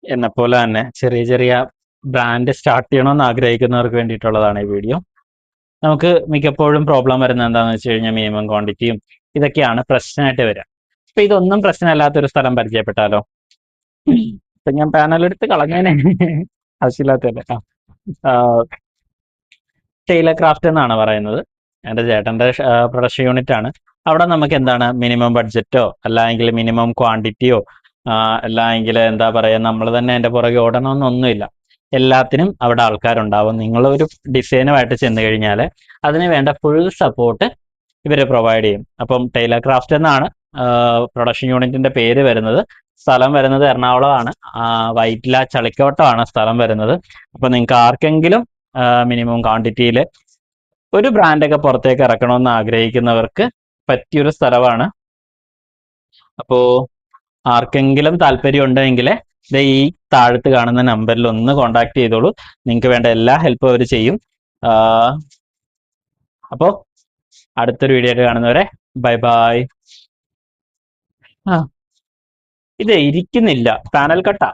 എന്നെപ്പോലെ തന്നെ ചെറിയ ചെറിയ ബ്രാൻഡ് സ്റ്റാർട്ട് ചെയ്യണമെന്ന് ആഗ്രഹിക്കുന്നവർക്ക് വേണ്ടിയിട്ടുള്ളതാണ് ഈ വീഡിയോ. നമുക്ക് മിക്കപ്പോഴും പ്രോബ്ലം വരുന്നത് എന്താണെന്ന് വെച്ച് കഴിഞ്ഞാൽ മിനിമം ക്വാണ്ടിറ്റിയും ഇതൊക്കെയാണ് പ്രശ്നമായിട്ട് വരിക. അപ്പൊ ഇതൊന്നും പ്രശ്നമല്ലാത്തൊരു സ്ഥലം പരിചയപ്പെട്ടാലോ? ഇപ്പൊ ഞാൻ പാനൽ എടുത്ത് കളഞ്ഞേനെ, ആവശ്യമില്ലാത്തല്ലേ. ടൈലർ ക്രാഫ്റ്റ് എന്നാണ് പറയുന്നത്. എൻ്റെ ചേട്ടൻ്റെ പ്രൊഡക്ഷൻ യൂണിറ്റ് ആണ്. അവിടെ നമുക്ക് എന്താണ് മിനിമം ബഡ്ജറ്റോ അല്ലെങ്കിൽ മിനിമം ക്വാണ്ടിറ്റിയോ അല്ലെങ്കിൽ എന്താ പറയുക നമ്മൾ തന്നെ എൻ്റെ പുറകെ ഓടണമെന്നൊന്നുമില്ല. എല്ലാത്തിനും അവിടെ ആൾക്കാരുണ്ടാവും. നിങ്ങളൊരു ഡിസൈനുമായിട്ട് ചെന്ന് കഴിഞ്ഞാൽ അതിന് വേണ്ട ഫുൾ സപ്പോർട്ട് ഇവർ പ്രൊവൈഡ് ചെയ്യും. അപ്പം ടൈലർ ക്രാഫ്റ്റ് എന്നാണ് പ്രൊഡക്ഷൻ യൂണിറ്റിന്റെ പേര് വരുന്നത്. സ്ഥലം വരുന്നത് എറണാകുളമാണ്. വൈറ്റില ചളിക്കോട്ടമാണ് സ്ഥലം വരുന്നത്. അപ്പൊ നിങ്ങൾക്ക് ആർക്കെങ്കിലും മിനിമം ക്വാണ്ടിറ്റിയിൽ ഒരു ബ്രാൻഡൊക്കെ പുറത്തേക്ക് ഇറക്കണമെന്ന് ആഗ്രഹിക്കുന്നവർക്ക് പറ്റിയൊരു സ്ഥലമാണ്. അപ്പോ ആർക്കെങ്കിലും താല്പര്യം ഉണ്ടെങ്കിൽ ഈ താഴത്ത് കാണുന്ന നമ്പറിൽ ഒന്ന് കോണ്ടാക്ട് ചെയ്തോളൂ. നിങ്ങൾക്ക് വേണ്ട എല്ലാ ഹെൽപ്പും അവർ ചെയ്യും. അപ്പോൾ അടുത്തൊരു വീഡിയോ ആയിട്ട് കാണുന്നവരെ ബൈ ബൈ. ഇത് ഇരിക്കുന്നില്ല, പാനൽ കട്ടാ.